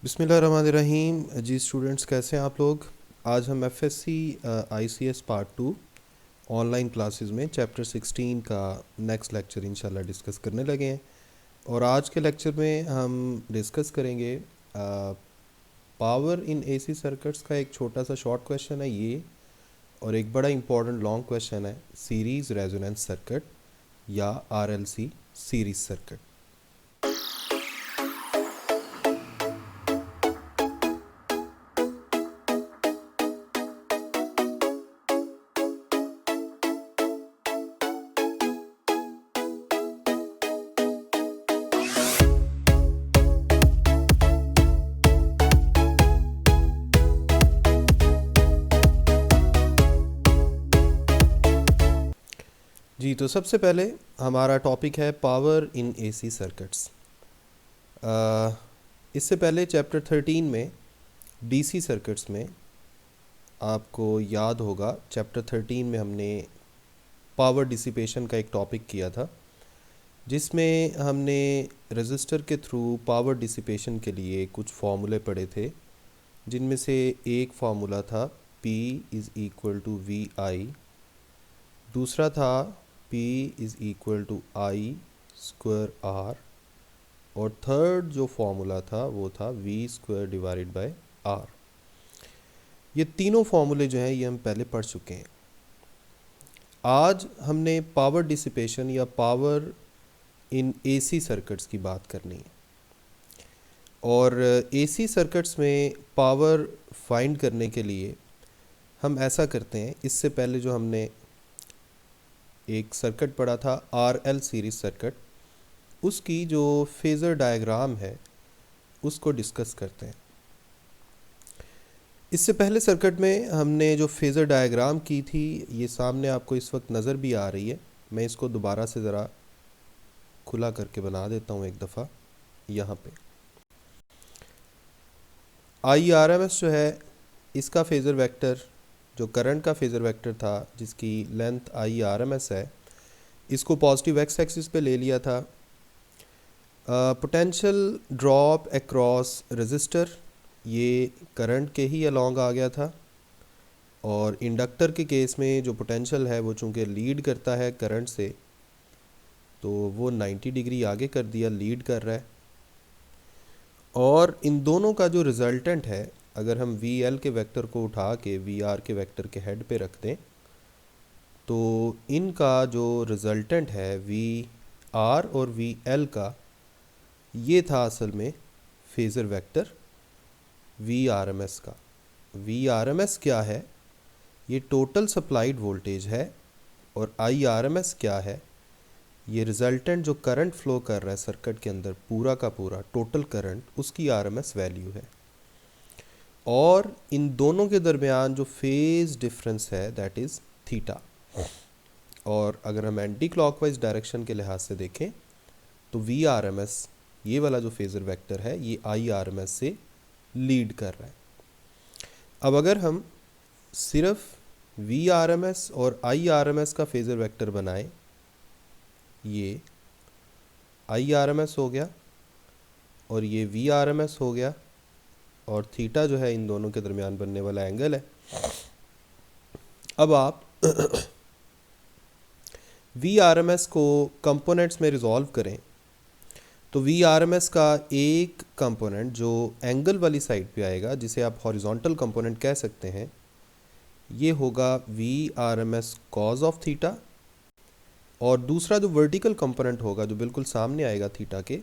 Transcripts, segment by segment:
बिस्मिल्लाहिर्रहमानिर्रहीम। जी स्टूडेंट्स, कैसे हैं आप लोग। आज हम FSc ICS part 2 online classes में चैप्टर 16 का नेक्स्ट लेक्चर इंशाल्लाह डिस्कस करने लगे हैं। और आज के लेक्चर में हम डिस्कस करेंगे पावर इन एसी सर्किट्स का एक छोटा सा शॉर्ट क्वेश्चन है ये, और एक बड़ा इंपॉर्टेंट लॉन्ग क्वेश्चन है सीरीज़ रेजोनेंस सर्किट या आरएलसी सीरीज सर्किट। जी, तो सबसे पहले हमारा टॉपिक है पावर इन एसी सर्किट्स। इससे पहले चैप्टर 13 में डीसी सर्किट्स में आपको याद होगा, चैप्टर 13 में हमने पावर डिसिपेशन का एक टॉपिक किया था, जिसमें हमने रेजिस्टर के थ्रू पावर डिसिपेशन के लिए कुछ फार्मूले पढ़े थे, जिनमें से एक फार्मूला था P is equal to V I, दूसरा था P is equal to I square R, और थर्ड जो फॉर्मूला था वो था V square divided by R। ये तीनों फार्मूले जो हैं ये हम पहले पढ़ चुके हैं। आज हमने पावर डिसिपेशन या पावर इन एसी सर्किट्स की बात करनी है। और एसी सर्किट्स में पावर फाइंड करने के लिए हम ऐसा करते हैं, इससे पहले जो हमने एक सर्किट पढ़ा था आरएल सीरीज सर्किट, उसकी जो फेज़र डायग्राम है उसको डिस्कस करते हैं। इससे पहले सर्किट में हमने जो फेज़र डायग्राम की थी ये सामने आपको इस वक्त नज़र भी आ रही है। मैं इसको दोबारा से ज़रा खुला करके बना देता हूँ एक दफ़ा। यहाँ पे आई आर एम एस जो है, इसका फेज़र वेक्टर जो करंट का फेज़र वेक्टर था, जिसकी length I R M S है, इसको पॉजिटिव एक्स एक्सिस पे ले लिया था। पोटेंशियल ड्रॉप अक्रॉस रेजिस्टर, ये करंट के ही अलॉन्ग आ गया था। और इंडक्टर के केस में जो पोटेंशियल है वो चूँकि लीड करता है करंट से, तो वो 90 डिग्री आगे कर दिया, लीड कर रहा है। और इन दोनों का जो रिज़ल्टेंट है, अगर हम वी एल के वेक्टर को उठा के वी आर के वेक्टर के हेड पे रख दें, तो इनका जो रिज़ल्टेंट है वी आर और वी एल का, ये था असल में phasor vector V R M S का। वी आर एम एस क्या है? ये टोटल सप्लाइड वोल्टेज है। और आई आर एम एस क्या है? ये रिज़ल्टेंट जो करंट फ्लो कर रहा है सर्किट के अंदर, पूरा का पूरा टोटल करंट, उसकी आर एम एस वैल्यू है। और इन दोनों के दरमियान जो फेज़ डिफरेंस है दैट इज़ थीटा। और अगर हम एंटी क्लॉकवाइज डायरेक्शन के लिहाज से देखें तो वी आर एम एस, ये वाला जो फेज़र वेक्टर है, ये आई आर एम एस से लीड कर रहा है। अब अगर हम सिर्फ वी आर एम एस और आई आर एम एस का फेज़र वेक्टर बनाएं, ये आई आर एम एस हो गया और ये वी आर एम एस हो गया, और थीटा जो है इन दोनों के दरमियान बनने वाला एंगल है। अब आप वी आर एम एस को कंपोनेंट्स में रिजॉल्व करें, तो वी आर एम एस का एक कंपोनेंट जो एंगल वाली साइड पे आएगा, जिसे आप हॉरिजॉन्टल कंपोनेंट कह सकते हैं, ये होगा V R M S cos of theta. और दूसरा जो वर्टिकल कंपोनेंट होगा, जो बिल्कुल सामने आएगा थीटा के,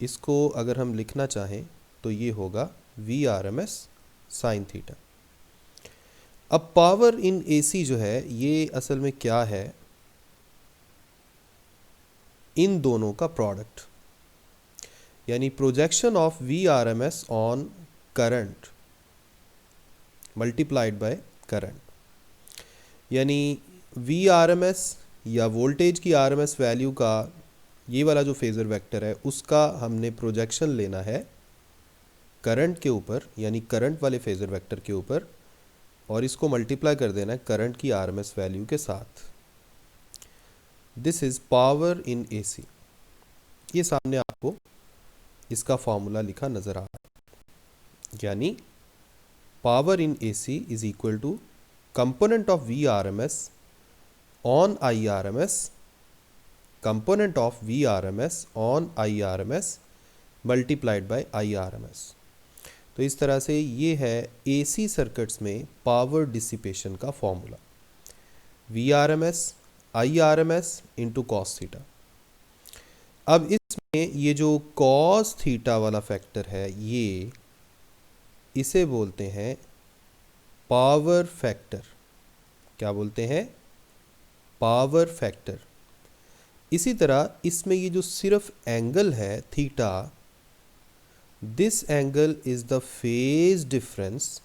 इसको अगर हम लिखना चाहें तो ये होगा V R M S sine theta. अब पावर इन एसी जो है ये असल में क्या है? इन दोनों का प्रोडक्ट, यानी projection of V R M S on current multiplied by current. यानी वी आर एम एस या वोल्टेज की आर एम एस वैल्यू का ये वाला जो फेज़र वेक्टर है, उसका हमने प्रोजेक्शन लेना है करंट के ऊपर, यानी करंट वाले फेज़र वेक्टर के ऊपर, और इसको मल्टीप्लाई कर देना है करंट की आर एम एस वैल्यू के साथ। This is power in AC. ये सामने आपको इसका फॉर्मूला लिखा नज़र आ रहा है। यानी power in AC is equal to component of VRMS on IRMS, component of VRMS on IRMS multiplied by IRMS। तो इस तरह से ये है AC सर्किट्स में पावर डिसिपेशन का formula, VRMS IRMS into cos थीटा। अब इसमें ये जो कॉस थीटा वाला फैक्टर है, ये इसे बोलते हैं पावर फैक्टर। क्या बोलते हैं? Power factor. इसी तरह इसमें ये जो सिर्फ एंगल है theta, this angle is the phase difference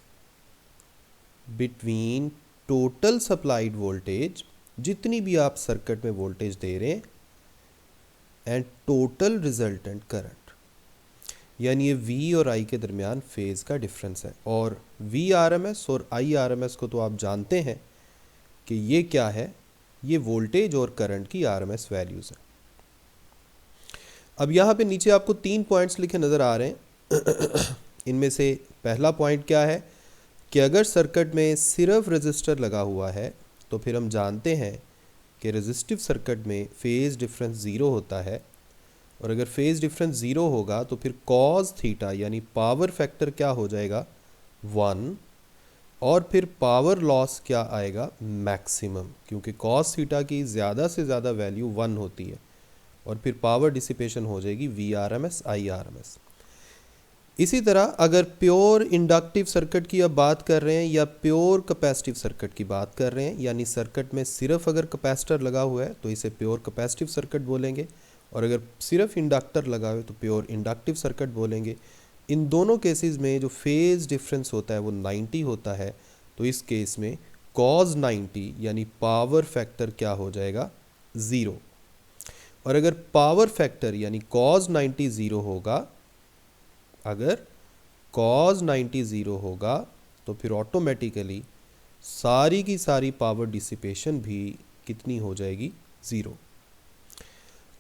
between total supplied voltage, जितनी भी आप सर्किट में वोल्टेज दे रहे हैं, एंड टोटल रिजल्टेंट करंट। यानी ये V और I के दरमियान फेज का डिफरेंस है। और VRMS और IRMS को तो आप जानते हैं कि ये क्या है, ये वोल्टेज और करंट की RMS वैल्यूज़ हैं। अब यहाँ पे नीचे आपको 3 पॉइंट्स लिखे नज़र आ रहे हैं। इनमें से पहला पॉइंट क्या है कि अगर सर्किट में सिर्फ रजिस्टर लगा हुआ है तो फिर हम जानते हैं कि रेजिस्टिव सर्किट में फेज डिफरेंस ज़ीरो होता है, और अगर फेज डिफरेंस ज़ीरो होगा तो फिर कॉस थीटा यानी पावर फैक्टर क्या हो जाएगा? 1। और फिर पावर लॉस क्या आएगा? मैक्सिमम, क्योंकि कॉस थीटा की ज़्यादा से ज़्यादा वैल्यू 1 होती है। और फिर पावर डिसिपेशन हो जाएगी VRMS IRMS। इसी तरह अगर प्योर इंडक्टिव सर्किट की अब बात कर रहे हैं या प्योर कैपेसिटिव सर्किट की बात कर रहे हैं, यानी सर्किट में सिर्फ अगर कैपेसिटर लगा हुआ है तो इसे प्योर कैपेसिटिव सर्किट बोलेंगे, और अगर सिर्फ इंडक्टर लगा हुआ है तो प्योर इंडक्टिव सर्किट बोलेंगे। इन दोनों केसेस में जो फेज डिफरेंस होता है वो 90 होता है। तो इस केस में कॉस 90 यानी पावर फैक्टर क्या हो जाएगा? 0। और अगर पावर फैक्टर यानी कॉस 90 0 होगा, अगर कॉस 90 0 होगा तो फिर ऑटोमेटिकली सारी की सारी पावर डिसिपेशन भी कितनी हो जाएगी? 0।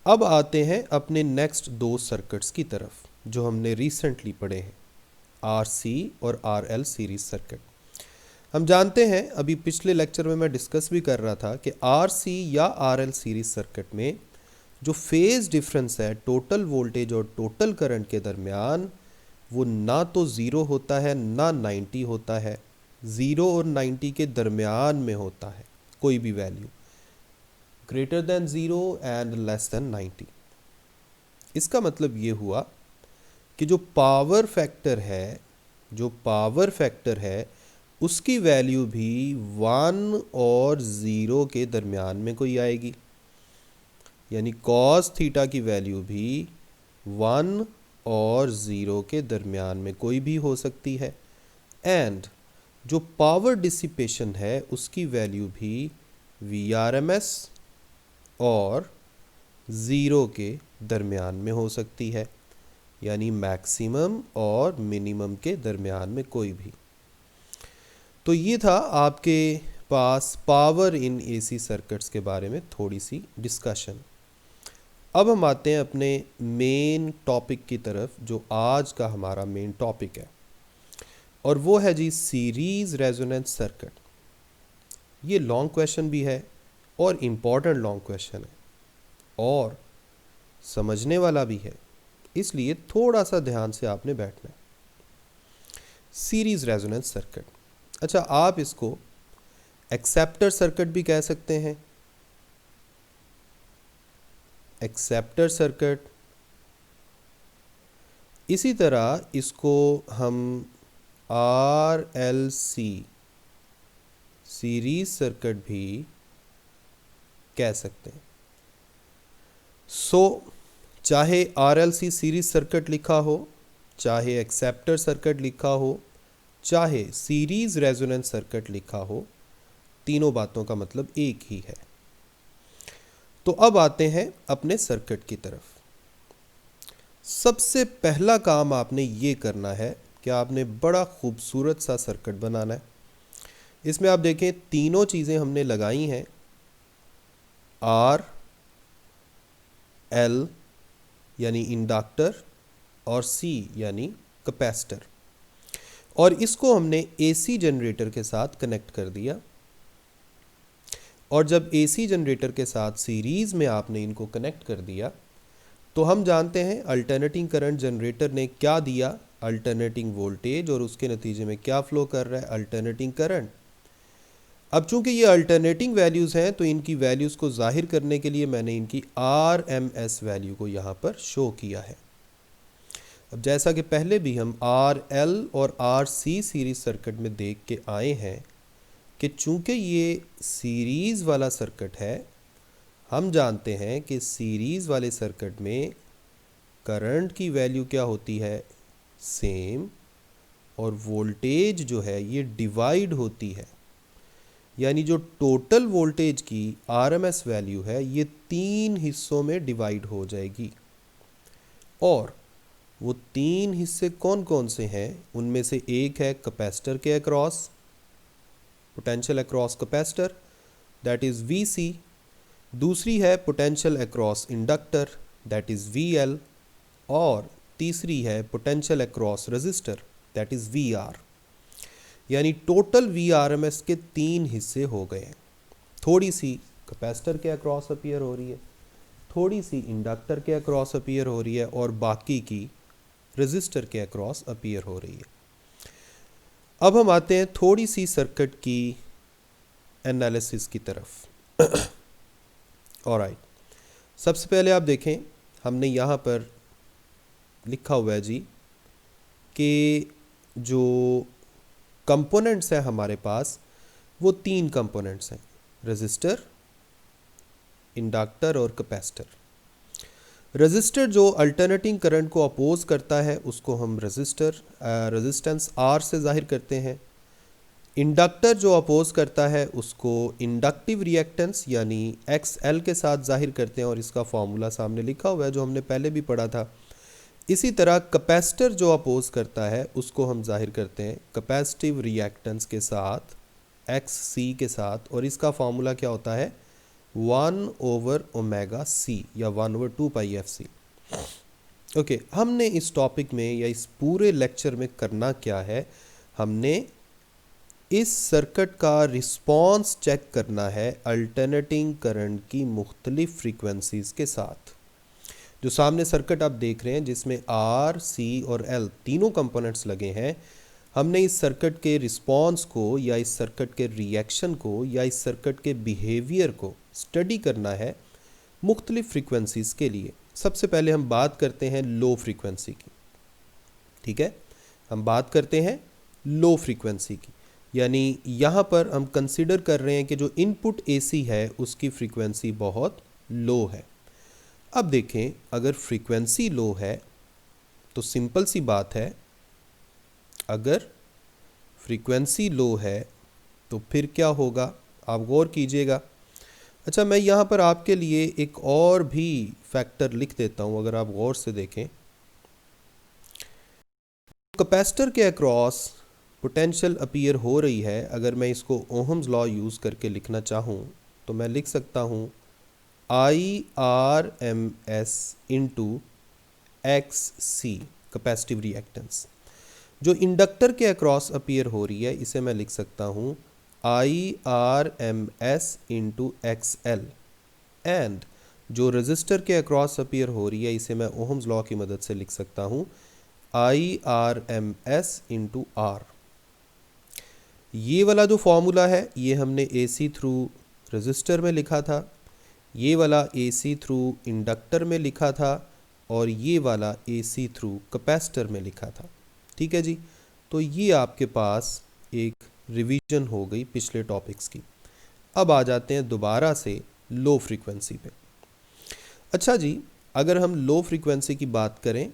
अब आते हैं अपने नेक्स्ट 2 सर्किट्स की तरफ जो हमने रिसेंटली पढ़े हैं, RC और RL सीरीज सर्किट। हम जानते हैं, अभी पिछले लेक्चर में मैं डिस्कस भी कर रहा था कि RC या RL सीरीज सर्किट में जो फेज डिफरेंस है टोटल वोल्टेज और टोटल करंट के दरमियान, वो ना तो 0 होता है ना 90 होता है, 0 और 90 के दरमियान में होता है कोई भी value, greater than 0 and less than 90। इसका मतलब ये हुआ कि जो पावर फैक्टर है उसकी वैल्यू भी 1 और 0 के दरमियान में कोई आएगी, यानी कॉस थीटा की वैल्यू भी 1 और 0 के दरमियान में कोई भी हो सकती है, एंड जो पावर डिसिपेशन है उसकी वैल्यू भी VRMS और 0 के दरमियान में हो सकती है, यानी मैक्सिमम और मिनिमम के दरमियान में कोई भी। तो ये था आपके पास पावर इन AC सर्किट्स के बारे में थोड़ी सी डिस्कशन। अब हम आते हैं अपने मेन टॉपिक की तरफ, जो आज का हमारा मेन टॉपिक है, और वो है जी सीरीज रेजोनेंस सर्किट। ये लॉन्ग क्वेश्चन भी है और इम्पॉर्टेंट लॉन्ग क्वेश्चन है और समझने वाला भी है, इसलिए थोड़ा सा ध्यान से आपने बैठना है। सीरीज रेजोनेंस सर्किट, अच्छा आप इसको एक्सेप्टर सर्किट भी कह सकते हैं, एक्सेप्टर सर्किट। इसी तरह इसको हम RLC सीरीज सर्किट भी कह सकते हैं। चाहे RLC सीरीज सर्किट लिखा हो, चाहे एक्सेप्टर सर्किट लिखा हो, चाहे सीरीज रेजोनेंस सर्किट लिखा हो, तीनों बातों का मतलब एक ही है। तो अब आते हैं अपने सर्किट की तरफ। सबसे पहला काम आपने ये करना है कि आपने बड़ा खूबसूरत सा सर्किट बनाना है। इसमें आप देखें तीनों चीज़ें हमने लगाई हैं, R L यानी इंडक्टर और C यानी कैपेसिटर। और इसको हमने एसी जनरेटर के साथ कनेक्ट कर दिया। और जब एसी जनरेटर के साथ सीरीज़ में आपने इनको कनेक्ट कर दिया तो हम जानते हैं अल्टरनेटिंग करंट जनरेटर ने क्या दिया, अल्टरनेटिंग वोल्टेज, और उसके नतीजे में क्या फ्लो कर रहा है, अल्टरनेटिंग करंट। अब चूंकि ये अल्टरनेटिंग वैल्यूज़ हैं तो इनकी वैल्यूज़ को जाहिर करने के लिए मैंने इनकी RMS वैल्यू को यहाँ पर शो किया है। अब जैसा कि पहले भी हम RL और RC सीरीज सर्किट में देख के आए हैं कि चूंकि ये सीरीज़ वाला सर्किट है, हम जानते हैं कि सीरीज़ वाले सर्किट में करंट की वैल्यू क्या होती है, सेम, और वोल्टेज जो है ये डिवाइड होती है। यानी जो टोटल वोल्टेज की RMS वैल्यू है ये 3 हिस्सों में डिवाइड हो जाएगी। और वो 3 हिस्से कौन कौन से हैं, उनमें से एक है कैपेसिटर के across, potential across capacitor, that is VC। दूसरी है potential across inductor, that is VL। और तीसरी है potential across resistor, that is VR। यानी टोटल VRMS के 3 हिस्से हो गए हैं। थोड़ी सी कैपेसिटर के अक्रॉस अपीयर हो रही है, थोड़ी सी इंडक्टर के अक्रॉस अपीयर हो रही है, और बाकी की रेजिस्टर के अक्रॉस अपीयर हो रही है। अब हम आते हैं थोड़ी सी सर्किट की एनालिसिस की तरफ। ऑलराइट, सबसे पहले आप देखें हमने यहाँ पर लिखा हुआ है जी कि जो कंपोनेंट्स हैं हमारे पास वो 3 कंपोनेंट्स हैं, रेजिस्टर, इंडक्टर और कैपेसिटर। रेजिस्टर जो अल्टरनेटिंग करंट को अपोज करता है उसको हम रेजिस्टेंस R से जाहिर करते हैं। इंडक्टर जो अपोज करता है उसको इंडक्टिव रिएक्टेंस यानी XL के साथ जाहिर करते हैं, और इसका फॉर्मूला सामने लिखा हुआ है जो हमने पहले भी पढ़ा था। इसी तरह कैपेसिटर जो अपोज करता है उसको हम जाहिर करते हैं कैपेसिटिव रिएक्टेंस के साथ, XC के साथ, और इसका फॉर्मूला क्या होता है, 1/ωc या 1/2πfc। ओके, हमने इस टॉपिक में या इस पूरे लेक्चर में करना क्या है, हमने इस सर्किट का रिस्पॉन्स चेक करना है अल्टरनेटिंग करंट की मुख्तलिफ फ्रीक्वेंसीज के साथ। जो सामने सर्किट आप देख रहे हैं जिसमें R, C और L तीनों कंपोनेंट्स लगे हैं, हमने इस सर्किट के रिस्पॉन्स को या इस सर्किट के रिएक्शन को या इस सर्किट के बिहेवियर को स्टडी करना है मुख्तलिफ फ्रीक्वेंसीज के लिए। सबसे पहले हम बात करते हैं लो फ्रीक्वेंसी की। ठीक है, हम बात करते हैं लो फ्रीक्वेंसी की, यानी यहाँ पर हम कंसिडर कर रहे हैं कि जो इनपुट AC है उसकी फ्रीक्वेंसी बहुत लो है। अब देखें, अगर फ्रीक्वेंसी लो है तो सिंपल सी बात है, अगर फ्रीक्वेंसी लो है तो फिर क्या होगा, आप गौर कीजिएगा। अच्छा, मैं यहाँ पर आपके लिए एक और भी फैक्टर लिख देता हूँ, अगर आप गौर से देखें। कैपेसिटर के अक्रॉस पोटेंशियल अपीयर हो रही है, अगर मैं इसको ओहम्स लॉ यूज़ करके लिखना चाहूँ तो मैं लिख सकता हूँ IRMS into XC capacitive reactance. जो इंडक्टर के अक्रॉस अपीयर हो रही है इसे मैं लिख सकता हूँ IRMS इंटू XL, एंड जो रेजिस्टर के अक्रॉस अपीयर हो रही है इसे मैं ओहम्स लॉ की मदद से लिख सकता हूँ IRMS इंटू R। ये वाला जो फॉर्मूला है ये हमने AC थ्रू रेजिस्टर में लिखा था, ये वाला AC थ्रू इंडक्टर में लिखा था, और ये वाला AC थ्रू कैपेसिटर में लिखा था। ठीक है जी, तो ये आपके पास एक रिवीजन हो गई पिछले टॉपिक्स की। अब आ जाते हैं दोबारा से लो फ्रीक्वेंसी पे। अच्छा जी, अगर हम लो फ्रीक्वेंसी की बात करें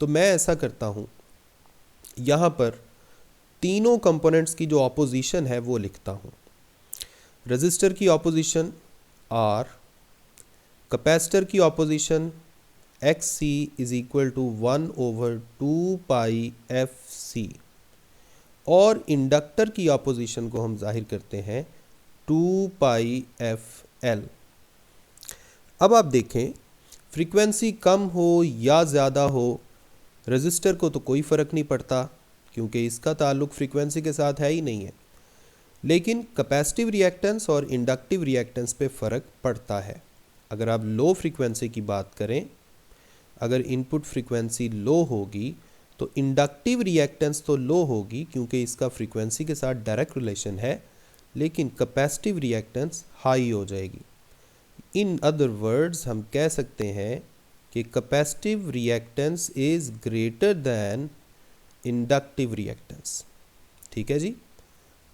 तो मैं ऐसा करता हूँ, यहाँ पर तीनों कंपोनेंट्स की जो ऑपोजिशन है वो लिखता हूँ। रेजिस्टर की ऑपोजिशन R, कैपेसिटर की opposition XC is equal to 1/2πfc, और इंडक्टर की ऑपोजिशन को हम जाहिर करते हैं 2πfl। अब आप देखें, फ्रीक्वेंसी कम हो या ज़्यादा हो, रेजिस्टर को तो कोई फ़र्क नहीं पड़ता क्योंकि इसका ताल्लुक फ्रीक्वेंसी के साथ है ही नहीं है। लेकिन कैपेसिटिव रिएक्टेंस और इंडक्टिव रिएक्टेंस पे फ़र्क पड़ता है। अगर आप लो फ्रीक्वेंसी की बात करें, अगर इनपुट फ्रीक्वेंसी लो होगी तो इंडक्टिव रिएक्टेंस तो लो होगी क्योंकि इसका फ्रीक्वेंसी के साथ डायरेक्ट रिलेशन है, लेकिन कैपेसिटिव रिएक्टेंस हाई हो जाएगी। इन अदर वर्ड्स हम कह सकते हैं कि capacitive reactance is greater than inductive reactance. ठीक है जी,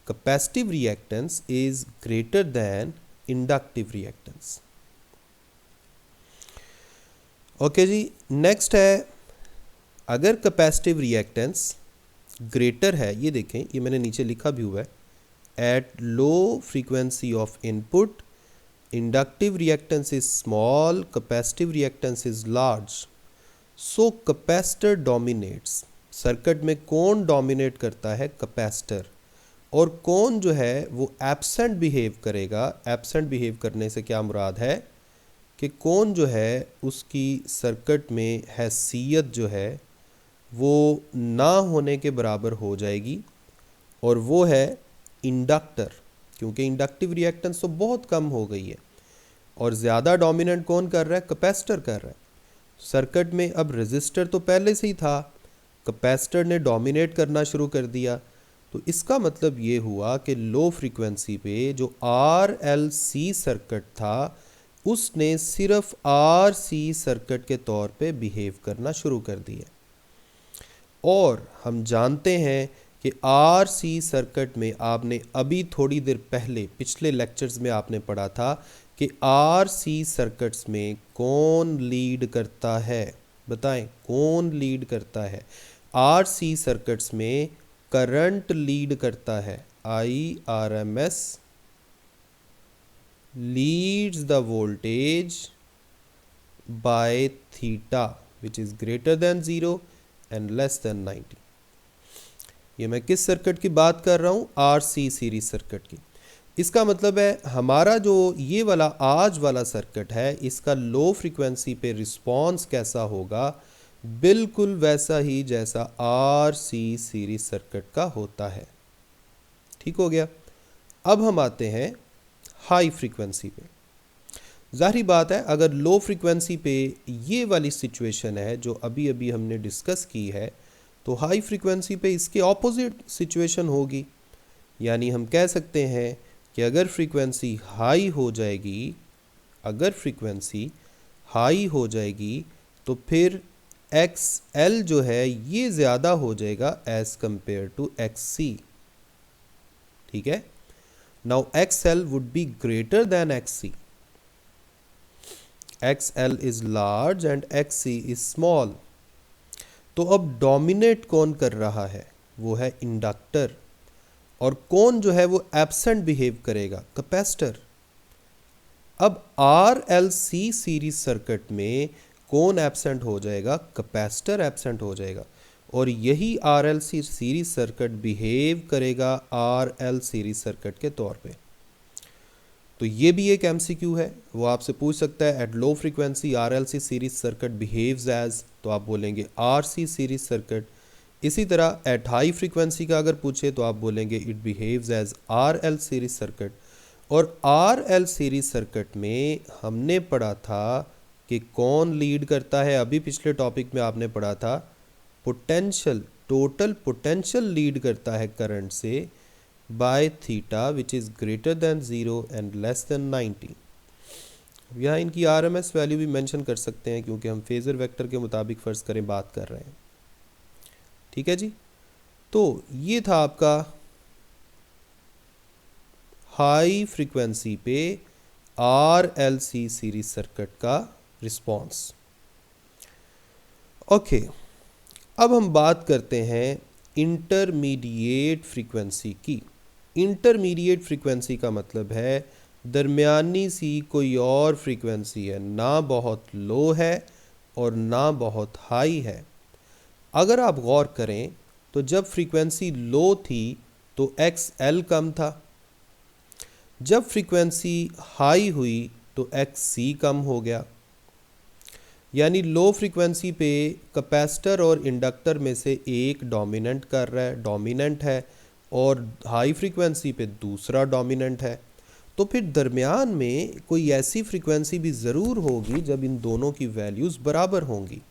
capacitive reactance is greater than inductive reactance. Okay जी, नेक्स्ट है, अगर कैपेसिटिव रिएक्टेंस ग्रेटर है, ये देखें, ये मैंने नीचे लिखा भी हुआ है, at low frequency of input inductive reactance is small, capacitive reactance is large, so capacitor dominates. Circuit में कौन डोमिनेट करता है? कैपेसिटर। और कौन जो है वो एब्सेंट बिहेव करेगा? एब्सेंट बिहेव करने से क्या मुराद है कि कौन जो है उसकी सर्किट में हैसियत जो है वो ना होने के बराबर हो जाएगी, और वो है इंडक्टर, क्योंकि इंडक्टिव रिएक्टेंस तो बहुत कम हो गई है और ज़्यादा डोमिनेंट कौन कर रहा है? कैपेसिटर कर रहा है। सर्किट में अब रेजिस्टर तो पहले से ही था, कैपेसिटर ने डोमिनेट करना शुरू कर दिया, तो इसका मतलब ये हुआ कि लो फ्रीक्वेंसी पे जो RLC सर्किट था उसने सिर्फ RC सर्किट के तौर पे बिहेव करना शुरू कर दिया। और हम जानते हैं कि RC सर्किट में आपने अभी थोड़ी देर पहले पिछले लेक्चर्स में आपने पढ़ा था कि RC सर्किट्स में कौन लीड करता है? बताएं, कौन लीड करता है? RC सर्किट्स में करंट लीड करता है। IRMS leads the voltage by theta which is greater than 0 and less than 90। ये मैं किस सर्किट की बात कर रहा हूँ? RC सीरीज सर्किट की। इसका मतलब है हमारा जो ये वाला आज वाला सर्किट है, इसका लो फ्रीक्वेंसी पे रिस्पॉन्स कैसा होगा? बिल्कुल वैसा ही जैसा RC सीरीज सर्किट का होता है। ठीक हो गया। अब हम आते हैं हाई फ्रीक्वेंसी पे। जाहिर बात है, अगर लो फ्रीक्वेंसी पे ये वाली सिचुएशन है जो अभी अभी हमने डिस्कस की है, तो हाई फ्रीक्वेंसी पे इसके ऑपोजिट सिचुएशन होगी। यानी हम कह सकते हैं कि अगर फ्रीक्वेंसी हाई हो जाएगी, अगर फ्रीक्वेंसी हाई हो जाएगी तो फिर XL जो है ये ज़्यादा हो जाएगा एज़ कंपेयर टू XC। ठीक है, now XL would be greater than XC। XL is large and XC is small. तो अब डोमिनेट कौन कर रहा है? वो है इंडक्टर। और कौन जो है वो एब्सेंट बिहेव करेगा? कैपेसिटर। अब RLC सीरीज सर्किट में कौन एब्सेंट हो जाएगा? कैपेसिटर एब्सेंट हो जाएगा। और यही RLC सीरीज सर्किट बिहेव करेगा RL सीरीज सर्किट के तौर पे। तो ये भी एक MCQ है, वो आपसे पूछ सकता है at low frequency RLC series circuit behaves as, तो आप बोलेंगे RC सीरीज सर्किट। इसी तरह एट हाई फ्रीक्वेंसी का अगर पूछे तो आप बोलेंगे it behaves as RL series circuit. और RL सीरीज सर्किट में हमने पढ़ा था कि कौन लीड करता है? अभी पिछले टॉपिक में आपने पढ़ा था पोटेंशियल, टोटल पोटेंशियल लीड करता है करंट से by theta which is greater than 0 and less than 90। यहाँ इनकी RMS वैल्यू भी मेंशन कर सकते हैं क्योंकि हम फेजर वेक्टर के मुताबिक फ़र्ज़ करें बात कर रहे हैं। ठीक है जी, तो ये था आपका हाई फ्रीक्वेंसी पे RLC सीरीज सर्किट का रिस्पॉन्स। ओके, अब हम बात करते हैं इंटरमीडिएट फ्रीक्वेंसी की। इंटरमीडिएट फ्रीक्वेंसी का मतलब है दरमियानी सी कोई और फ्रीक्वेंसी है, ना बहुत लो है और ना बहुत हाई है। अगर आप गौर करें तो जब फ्रीक्वेंसी लो थी तो XL कम था, जब फ्रीक्वेंसी हाई हुई तो XC कम हो गया। यानी लो फ्रीक्वेंसी पे कैपेसिटर और इंडक्टर में से एक डोमिनेंट कर रहा है, डोमिनेंट है, और हाई फ्रीक्वेंसी पे दूसरा डोमिनेंट है। तो फिर दरमियान में कोई ऐसी फ्रीक्वेंसी भी ज़रूर होगी जब इन दोनों की वैल्यूज़ बराबर होंगी,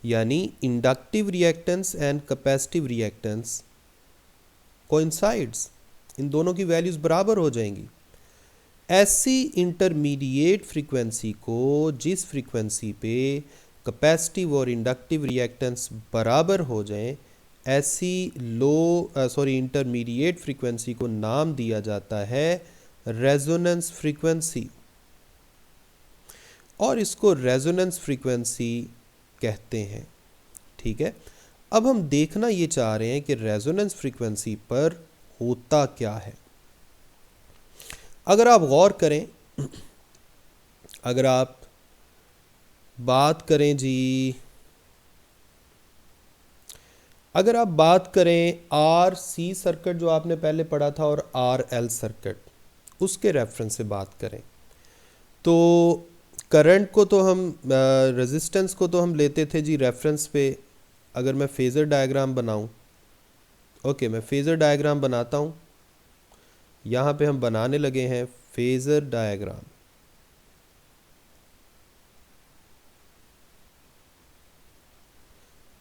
यानी inductive reactance and capacitive reactance coincides, इन दोनों की वैल्यूज़ बराबर हो जाएंगी। ऐसी इंटरमीडिएट फ्रीक्वेंसी को, जिस फ्रीक्वेंसी पे कैपेसिटिव और इंडक्टिव रिएक्टेंस बराबर हो जाएं, ऐसी इंटरमीडिएट फ्रीक्वेंसी को नाम दिया जाता है रेजोनेंस फ्रीक्वेंसी, और इसको रेजोनेंस फ्रीक्वेंसी कहते हैं। ठीक है, अब हम देखना ये चाह रहे हैं कि रेजोनेंस फ्रीक्वेंसी पर होता क्या है। अगर आप गौर करें, अगर आप बात करें जी, अगर आप बात करें आर सी सर्किट जो आपने पहले पढ़ा था और आर एल सर्किट, उसके रेफरेंस से बात करें, तो करंट को तो हम रेजिस्टेंस को तो हम लेते थे जी रेफरेंस पे। अगर मैं फेज़र डायग्राम बनाऊं, ओके मैं फेज़र डायग्राम बनाता हूं। यहाँ पे हम बनाने लगे हैं फेज़र डायग्राम।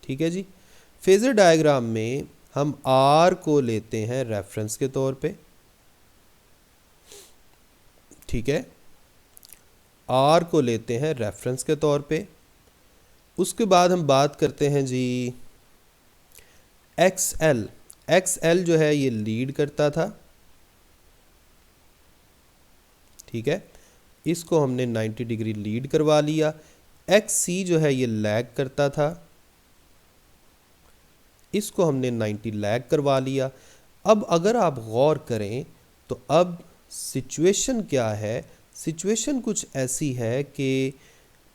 ठीक है जी, फेज़र डायग्राम में हम आर को लेते हैं रेफरेंस के तौर पे। ठीक है, आर को लेते हैं रेफरेंस के तौर पे। उसके बाद हम बात करते हैं जी एक्स एल। एक्स एल जो है ये लीड करता था। ठीक है, इसको हमने 90 डिग्री लीड करवा लिया। एक्स सी जो है ये लैग करता था, इसको हमने 90 लैग करवा लिया। अब अगर आप गौर करें तो अब सिचुएशन क्या है, सिचुएशन कुछ ऐसी है कि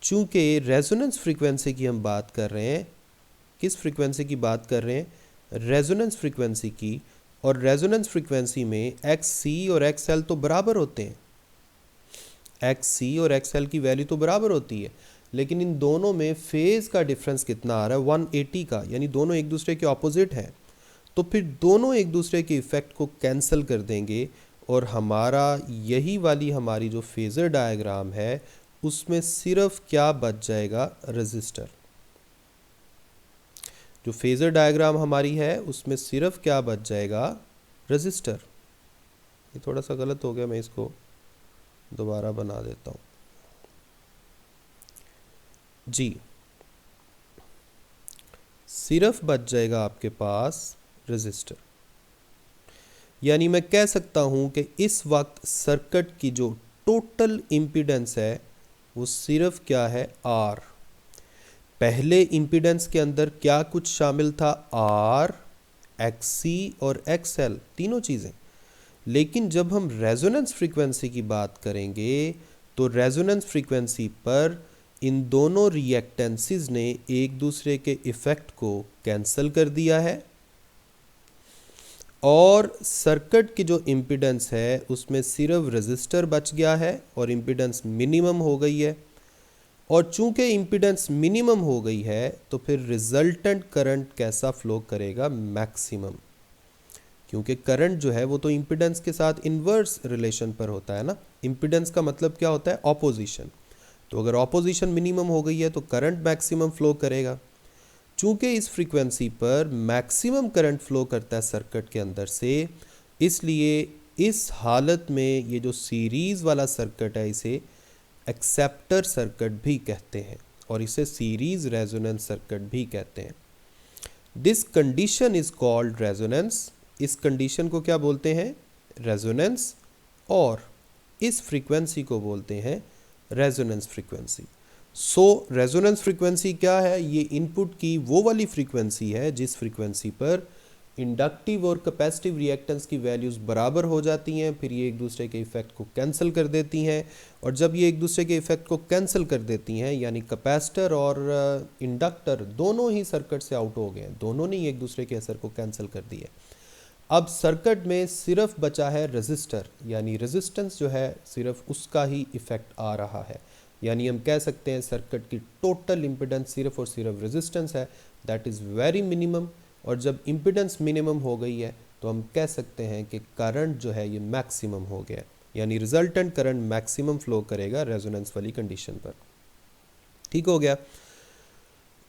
चूंकि रेजोनेंस फ्रीक्वेंसी की हम बात कर रहे हैं, किस फ्रीक्वेंसी की बात कर रहे हैं, रेजोनेंस फ्रीक्वेंसी की, और रेजोनेंस फ्रीक्वेंसी में एक्स सी और एक्स एल तो बराबर होते हैं, एक्स सी और एक्स एल की वैल्यू तो बराबर होती है, लेकिन इन दोनों में फेज़ का डिफरेंस कितना आ रहा है, 180 का, यानी दोनों एक दूसरे के ऑपोजिट हैं। तो फिर दोनों एक दूसरे के इफ़ेक्ट को कैंसिल कर देंगे, और हमारा यही वाली हमारी जो फेज़र डायग्राम है उसमें सिर्फ क्या बच जाएगा, रजिस्टर। जो फेज़र डायग्राम हमारी है उसमें सिर्फ क्या बच जाएगा, रजिस्टर। ये थोड़ा सा गलत हो गया, मैं इसको दोबारा बना देता हूँ जी। सिर्फ बच जाएगा आपके पास रजिस्टर, यानी मैं कह सकता हूँ कि इस वक्त सर्किट की जो टोटल इम्पीडेंस है वो सिर्फ क्या है, आर। पहले इम्पीडेंस के अंदर क्या कुछ शामिल था, आर, एक्स सी और एक्स एल, तीनों चीज़ें। लेकिन जब हम रेजोनेंस फ्रीक्वेंसी की बात करेंगे तो रेजोनेंस फ्रीक्वेंसी पर इन दोनों रिएक्टेंसेस ने एक दूसरे के इफ़ेक्ट को कैंसिल कर दिया है, और सर्किट की जो इम्पीडेंस है उसमें सिर्फ रजिस्टर बच गया है और इम्पीडेंस मिनिमम हो गई है। और चूंकि इम्पीडेंस मिनिमम हो गई है तो फिर रिजल्टेंट करंट कैसा फ्लो करेगा, मैक्सिमम, क्योंकि करंट जो है वो तो इम्पीडेंस के साथ इन्वर्स रिलेशन पर होता है ना। इम्पीडेंस का मतलब क्या होता है, ऑपोजिशन। तो अगर ऑपोजिशन मिनिमम हो गई है तो करंट मैक्सिमम फ्लो करेगा। चूंकि इस फ्रीक्वेंसी पर मैक्सिमम करंट फ्लो करता है सर्किट के अंदर से, इसलिए इस हालत में ये जो सीरीज़ वाला सर्किट है इसे एक्सेप्टर सर्किट भी कहते हैं, और इसे सीरीज़ रेजोनेंस सर्किट भी कहते हैं। This condition is called resonance. इस कंडीशन को क्या बोलते हैं, रेजोनेंस, और इस फ्रीक्वेंसी को बोलते हैं रेजोनेंस फ्रीक्वेंसी। सो रेजोनेंस फ्रीक्वेंसी क्या है, ये इनपुट की वो वाली फ्रीक्वेंसी है जिस फ्रीक्वेंसी पर इंडक्टिव और कैपेसिटिव रिएक्टेंस की वैल्यूज़ बराबर हो जाती हैं, फिर ये एक दूसरे के इफ़ेक्ट को कैंसिल कर देती हैं। और जब ये एक दूसरे के इफ़ेक्ट को कैंसिल कर देती हैं, यानी कैपेसिटर और इंडक्टर दोनों ही सर्किट से आउट हो गए हैं, दोनों ने एक दूसरे के असर को कैंसिल कर दिया। अब सर्किट में सिर्फ बचा है रजिस्टर, यानी रेजिस्टेंस जो है सिर्फ उसका ही इफ़ेक्ट आ रहा है। यानी हम कह सकते हैं सर्किट की टोटल इम्पिडेंस सिर्फ और सिर्फ रेजिस्टेंस है, दैट इज़ वेरी मिनिमम। और जब इम्पिडेंस मिनिमम हो गई है तो हम कह सकते हैं कि करंट जो है ये मैक्सिमम हो गया है, यानी रिजल्टेंट करंट मैक्सिमम फ्लो करेगा रेजोनेंस वाली कंडीशन पर। ठीक हो गया।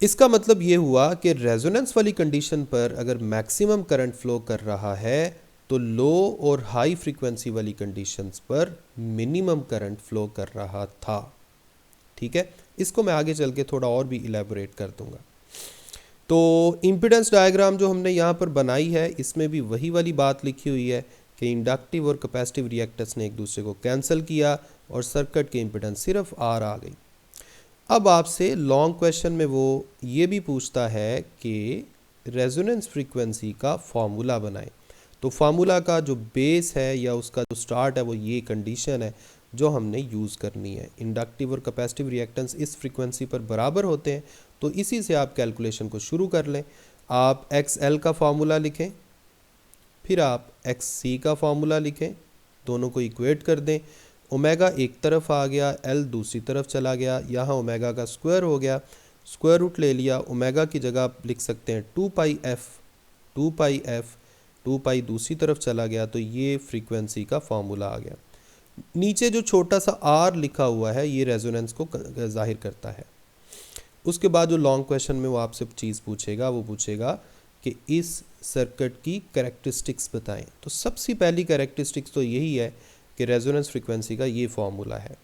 इसका मतलब ये हुआ कि रेजोनेंस वाली कंडीशन पर अगर मैक्सिमम करंट फ्लो कर रहा है तो लो और हाई फ्रीक्वेंसी वाली कंडीशंस पर मिनिमम करंट फ्लो कर रहा था। ठीक है, इसको मैं आगे चल के थोड़ा और भी इलेबोरेट कर दूंगा। तो इम्पिडेंस डायग्राम जो हमने यहाँ पर बनाई है इसमें भी वही वाली बात लिखी हुई है कि इंडक्टिव और कैपेसिटिव रिएक्टर्स ने एक दूसरे को कैंसिल किया और सर्किट की इम्पिडेंस सिर्फ आर आ गई। अब आपसे लॉन्ग क्वेश्चन में वो ये भी पूछता है कि रेजोनेंस फ्रीक्वेंसी का फॉर्मूला बनाएं। तो फार्मूला का जो बेस है या उसका जो स्टार्ट है वो ये कंडीशन है जो हमने यूज़ करनी है। इंडक्टिव और कैपेसिटिव रिएक्टेंस इस फ्रीक्वेंसी पर बराबर होते हैं, तो इसी से आप कैलकुलेशन को शुरू कर लें। आप XL का फार्मूला लिखें, फिर आप XC का फार्मूला लिखें, दोनों को इक्वेट कर दें। ओमेगा एक तरफ आ गया, L दूसरी तरफ चला गया, यहाँ ओमेगा का स्क्वायर हो गया, स्क्वायर रूट ले लिया। ओमेगा की जगह आप लिख सकते हैं 2 पाई दूसरी तरफ चला गया, तो ये फ्रीक्वेंसी का फार्मूला आ गया। नीचे जो छोटा सा R लिखा हुआ है ये रेजोनेंस को जाहिर करता है। उसके बाद जो लॉन्ग क्वेश्चन में वो आपसे चीज़ पूछेगा, वो पूछेगा कि इस सर्किट की कैरेक्टरिस्टिक्स बताएं। तो सबसे पहली कैरेक्टरिस्टिक्स तो यही है कि रेजोनेंस फ्रीक्वेंसी का ये फार्मूला है।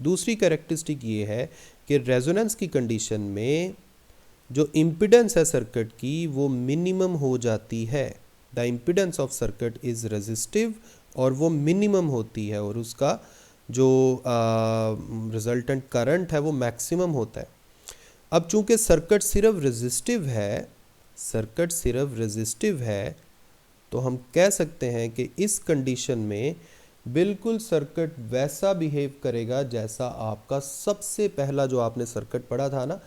दूसरी कैरेक्टरिस्टिक ये है कि रेजोनेंस की कंडीशन में जो इम्पिडेंस है सर्किट की वो मिनिमम हो जाती है। The impedance of circuit is resistive और वो मिनिमम होती है और उसका जो रिजल्टेंट करंट है वो मैक्सिमम होता है। अब चूंकि सर्किट सिर्फ रेजिस्टिव है तो हम कह सकते हैं कि इस कंडीशन में बिल्कुल सर्किट वैसा बिहेव करेगा जैसा आपका सबसे पहला जो आपने सर्किट पढ़ा था ना,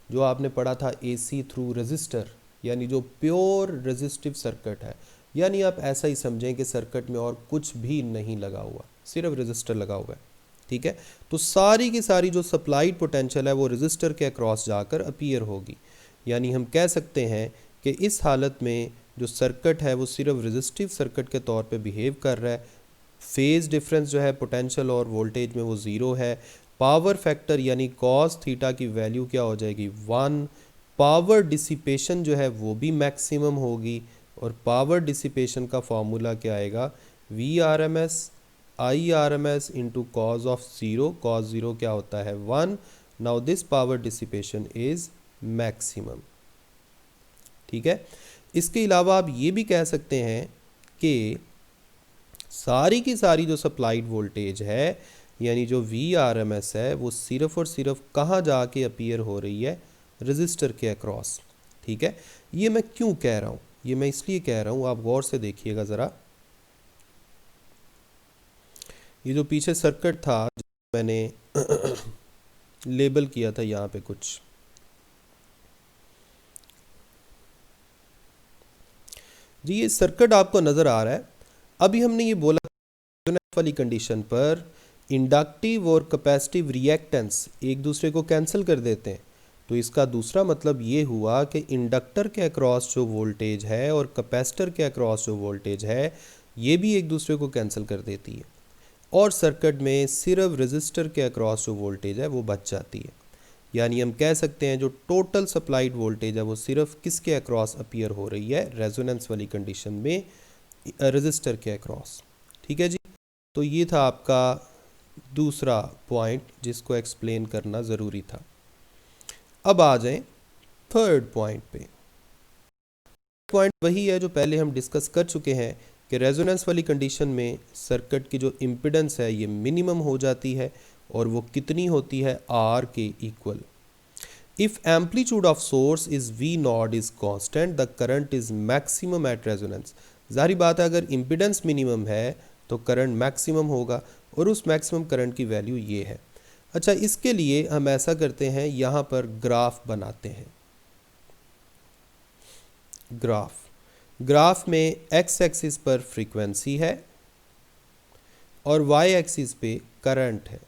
जो आपने पढ़ा था AC थ्रू रेजिस्टर, यानी जो प्योर रेजिस्टिव सर्किट है। यानी आप ऐसा ही समझें कि सर्किट में और कुछ भी नहीं लगा हुआ, सिर्फ रेजिस्टर लगा हुआ है। ठीक है, तो सारी की सारी जो सप्लाइड पोटेंशियल है वो रेजिस्टर के अक्रॉस जाकर अपीयर होगी। यानी हम कह सकते हैं कि इस हालत में जो सर्किट है वो सिर्फ रेजिस्टिव सर्किट के तौर पे बिहेव कर रहा है। फेज डिफरेंस जो है पोटेंशियल और वोल्टेज में वो ज़ीरो है। पावर फैक्टर यानी कॉस थीटा की वैल्यू क्या हो जाएगी 1। पावर डिसिपेशन जो है वो भी मैक्सिमम होगी और पावर डिसिपेशन का फॉर्मूला क्या आएगा VRMS IRMS into cos of zero. Cos zero क्या होता है 1। Now this power dissipation is maximum. ठीक है, इसके अलावा आप ये भी कह सकते हैं कि सारी की सारी जो सप्लाइड वोल्टेज है यानी जो VRMS है वो सिर्फ और सिर्फ कहाँ जाके अपीयर हो रही है रेजिस्टर के अक्रॉस। ठीक है, ये मैं क्यों कह रहा हूँ, ये मैं इसलिए कह रहा हूँ, आप गौर से देखिएगा ज़रा। ये जो पीछे सर्किट था जो मैंने लेबल किया था यहाँ पे कुछ, जी ये सर्किट आपको नज़र आ रहा है। अभी हमने ये बोला वाली कंडीशन पर इंडक्टिव और कैपेसिटिव रिएक्टेंस एक दूसरे को कैंसिल कर देते हैं। तो इसका दूसरा मतलब ये हुआ कि इंडक्टर के अक्रॉस जो वोल्टेज है और कैपेसिटर के अक्रॉस जो वोल्टेज है ये भी एक दूसरे को कैंसिल कर देती है और सर्किट में सिर्फ रेजिस्टर के अक्रॉस जो वोल्टेज है वो बच जाती है। यानी हम कह सकते हैं जो टोटल सप्लाइड वोल्टेज है वो सिर्फ किसके अक्रॉस अपीयर हो रही है रेजोनेंस वाली कंडीशन में रेजिस्टर के अक्रॉस। ठीक है जी, तो ये था आपका दूसरा पॉइंट जिसको एक्सप्लेन करना ज़रूरी था। अब आ जाएं थर्ड पॉइंट पे। पॉइंट वही है जो पहले हम डिस्कस कर चुके हैं कि रेजोनेंस वाली कंडीशन में सर्किट की जो इम्पिडेंस है ये मिनिमम हो जाती है और वो कितनी होती है R के equal. If amplitude of source is V0 is constant the current is maximum at resonance. जाहिर बात है अगर इम्पिडेंस मिनिमम है तो करंट मैक्सिमम होगा और उस मैक्सिमम करंट की वैल्यू ये है। अच्छा, इसके लिए हम ऐसा करते हैं, यहाँ पर ग्राफ बनाते हैं। ग्राफ में x एक्सिस पर फ्रीक्वेंसी है और y एक्सिस पे करंट है।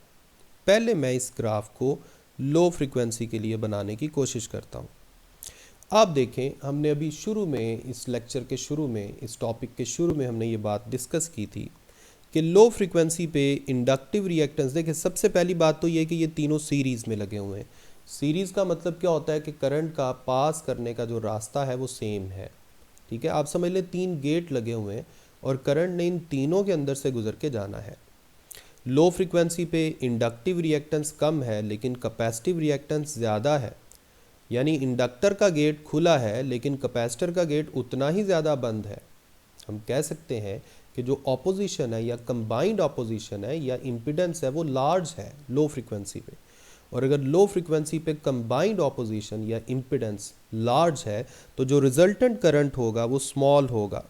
पहले मैं इस ग्राफ को लो फ्रीक्वेंसी के लिए बनाने की कोशिश करता हूँ। आप देखें, हमने अभी शुरू में, इस लेक्चर के शुरू में, इस टॉपिक के शुरू में हमने ये बात डिस्कस की थी कि लो फ्रीक्वेंसी पे इंडक्टिव रिएक्टेंस, देखिए सबसे पहली बात तो ये कि ये तीनों सीरीज़ में लगे हुए हैं। सीरीज़ का मतलब क्या होता है कि करंट का पास करने का जो रास्ता है वो सेम है। ठीक है, आप समझ लें 3 गेट लगे हुए हैं और करंट ने इन तीनों के अंदर से गुजर के जाना है। लो फ्रीक्वेंसी पे इंडक्टिव रिएक्टेंस कम है लेकिन कैपेसिटिव रिएक्टेंस ज़्यादा है, यानी इंडक्टर का गेट खुला है लेकिन कैपेसिटर का गेट उतना ही ज़्यादा बंद है। हम कह सकते हैं कि जो ऑपोजिशन है या कंबाइंड ऑपोजिशन है या इम्पिडेंस है वो लार्ज है लो फ्रीक्वेंसी पे, और अगर लो फ्रीक्वेंसी पे कंबाइंड ऑपोजिशन या इम्पिडेंस लार्ज है तो जो रिजल्टेंट करंट होगा वो स्मॉल होगा।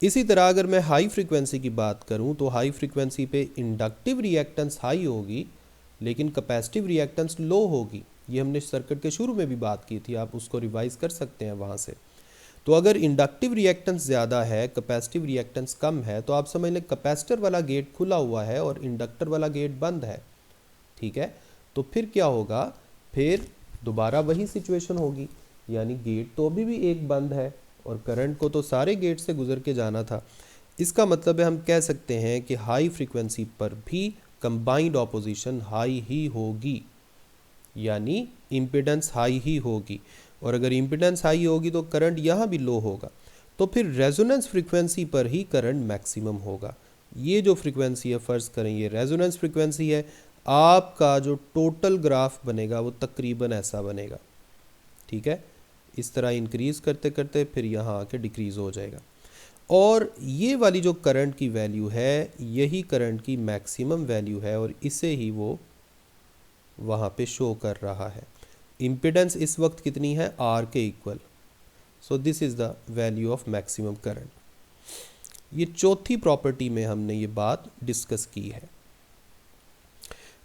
इसी तरह अगर मैं हाई फ्रीक्वेंसी की बात करूं तो हाई फ्रीक्वेंसी पे इंडक्टिव रिएक्टेंस हाई होगी लेकिन कैपेसिटिव रिएक्टेंस लो होगी। ये हमने सर्किट के शुरू में भी बात की थी, आप उसको रिवाइज कर सकते हैं वहाँ से। तो अगर इंडक्टिव रिएक्टेंस ज़्यादा है, कैपेसिटिव रिएक्टेंस कम है, तो आप समझ लें कैपेसिटर वाला गेट खुला हुआ है और इंडक्टर वाला गेट बंद है। ठीक है, तो फिर क्या होगा, फिर दोबारा वही सिचुएशन होगी, यानी गेट तो अभी भी एक बंद है और करंट को तो सारे गेट से गुजर के जाना था। इसका मतलब है हम कह सकते हैं कि हाई फ्रीक्वेंसी पर भी कंबाइंड ऑपोजिशन हाई ही होगी, यानी इम्पिडेंस हाई ही होगी, और अगर इम्पिडेंस हाई होगी तो करंट यहाँ भी लो होगा। तो फिर रेजोनेंस फ्रीक्वेंसी पर ही करंट मैक्सिमम होगा। ये जो फ्रीक्वेंसी है, फ़र्ज़ करें ये रेजोनेंस फ्रीक्वेंसी है, आपका जो टोटल ग्राफ बनेगा वो तकरीबन ऐसा बनेगा। ठीक है, इस तरह इंक्रीज़ करते करते फिर यहाँ आके डिक्रीज़ हो जाएगा, और ये वाली जो करंट की वैल्यू है यही करंट की मैक्सिमम वैल्यू है और इसे ही वो वहाँ पे शो कर रहा है। इम्पिडेंस इस वक्त कितनी है, आर के equal. So this is the value of maximum current. ये चौथी प्रॉपर्टी में हमने ये बात डिस्कस की है।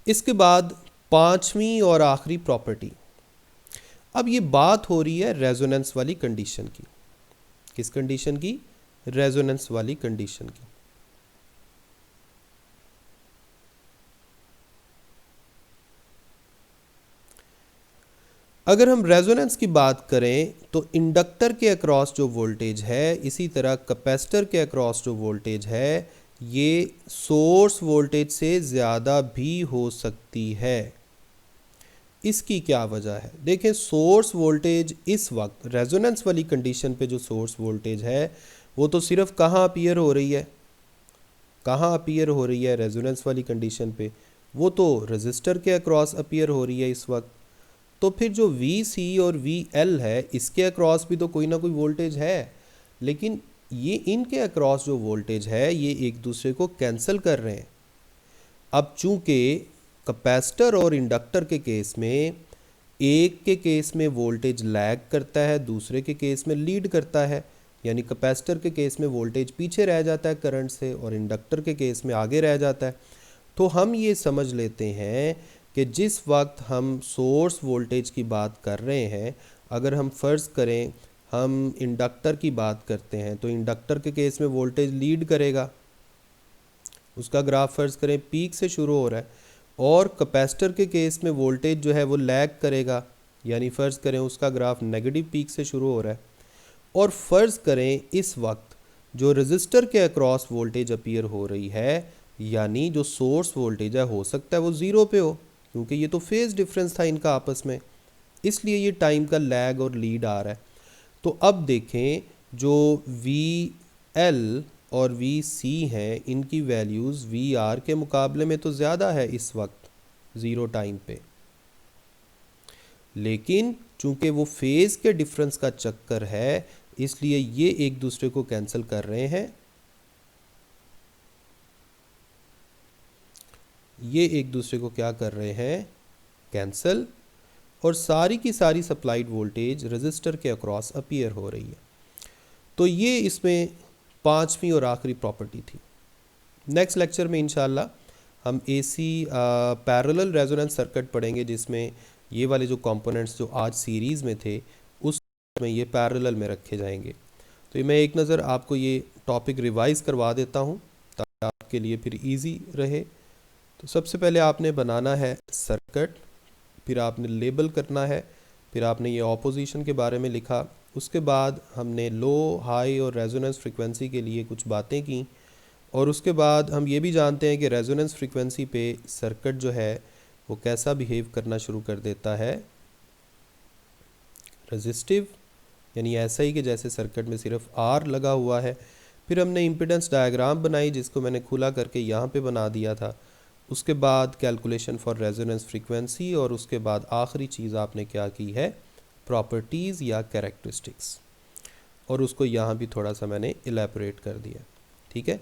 इसके बाद पांचवी और आखिरी प्रॉपर्टी, अब ये बात हो रही है रेजोनेंस वाली कंडीशन की। किस कंडीशन की, रेजोनेंस वाली कंडीशन की। अगर हम रेजोनेंस की बात करें तो इंडक्टर के अक्रॉस जो वोल्टेज है, इसी तरह कैपेसिटर के अक्रॉस जो वोल्टेज है, ये सोर्स वोल्टेज से ज़्यादा भी हो सकती है। इसकी क्या वजह है, देखें सोर्स वोल्टेज इस वक्त रेजोनेंस वाली कंडीशन पे जो सोर्स वोल्टेज है वो तो सिर्फ कहाँ अपीयर हो रही है, कहाँ अपीयर हो रही है रेजोनेंस वाली कंडीशन पे, वो तो रजिस्टर के अक्रॉस अपीयर हो रही है इस वक्त। तो फिर जो VC और VL है इसके अक्रॉस भी तो कोई ना कोई वोल्टेज है, लेकिन ये इनके अक्रॉस जो वोल्टेज है ये एक दूसरे को कैंसिल कर रहे हैं। अब चूंकि कैपेसिटर और इंडक्टर के केस में एक के केस में वोल्टेज लैग करता है, दूसरे के केस में लीड करता है, यानी कैपेसिटर के केस में वोल्टेज पीछे रह जाता है करंट से और इंडक्टर के केस में आगे रह जाता है। तो हम ये समझ लेते हैं कि जिस वक्त हम सोर्स वोल्टेज की बात कर रहे हैं, अगर हम फ़र्ज़ करें हम इंडक्टर की बात करते हैं तो इंडक्टर के केस में वोल्टेज लीड करेगा, उसका ग्राफ फ़र्ज़ करें पीक से शुरू हो रहा है, और कैपेसिटर के केस में वोल्टेज जो है वो लैग करेगा, यानी फ़र्ज़ करें उसका ग्राफ नेगेटिव पीक से शुरू हो रहा है। और फ़र्ज़ करें इस वक्त जो रजिस्टर के अक्रॉस वोल्टेज अपीयर हो रही है, यानी जो सोर्स वोल्टेज है हो सकता है वो ज़ीरो पे हो, क्योंकि ये तो फेज़ डिफरेंस था इनका आपस में, इसलिए ये टाइम का लैग और लीड आ रहा है। तो अब देखें जो VL और VC हैं इनकी वैल्यूज़ VR के मुकाबले में तो ज़्यादा है इस वक्त ज़ीरो टाइम पे, लेकिन चूंकि वो फेज़ के डिफरेंस का चक्कर है इसलिए ये एक दूसरे को कैंसिल कर रहे हैं, ये एक दूसरे को क्या कर रहे हैं, कैंसिल, और सारी की सारी सप्लाइड वोल्टेज रजिस्टर के अक्रॉस अपीयर हो रही है। तो ये इसमें पांचवी और आखिरी प्रॉपर्टी थी। नेक्स्ट लेक्चर में इंशाल्लाह हम AC पैरेलल रेजोनेंस सर्किट पढ़ेंगे, जिसमें ये वाले जो कंपोनेंट्स जो आज सीरीज़ में थे उस में ये पैरेलल में रखे जाएंगे। तो ये मैं एक नज़र आपको ये टॉपिक रिवाइज़ करवा देता हूँ ताकि आपके लिए फिर इजी रहे। तो सबसे पहले आपने बनाना है सर्किट, फिर आपने लेबल करना है, फिर आपने ये ऑपोजिशन के बारे में लिखा, उसके बाद हमने लो, हाई और रेजोनेंस फ्रीक्वेंसी के लिए कुछ बातें की, और उसके बाद हम ये भी जानते हैं कि रेजोनेंस फ्रीक्वेंसी पे सर्किट जो है वो कैसा बिहेव करना शुरू कर देता है, रेजिस्टिव, यानी ऐसा ही कि जैसे सर्किट में सिर्फ आर लगा हुआ है। फिर हमने इम्पिडेंस डायग्राम बनाई जिसको मैंने खुला करके यहाँ पे बना दिया था। उसके बाद कैलकुलेशन फॉर रेजोनेंस फ्रीक्वेंसी, और उसके बाद आखिरी चीज़ आपने क्या की है, प्रॉपर्टीज़ या कैरेक्टरिस्टिक्स, और उसको यहाँ भी थोड़ा सा मैंने इलेबोरेट कर दिया। ठीक है,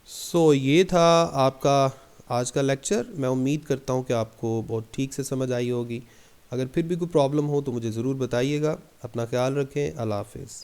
सो ये था आपका आज का लेक्चर। मैं उम्मीद करता हूँ कि आपको बहुत ठीक से समझ आई होगी। अगर फिर भी कोई प्रॉब्लम हो तो मुझे ज़रूर बताइएगा। अपना ख्याल रखें। अल्लाह हाफिज़।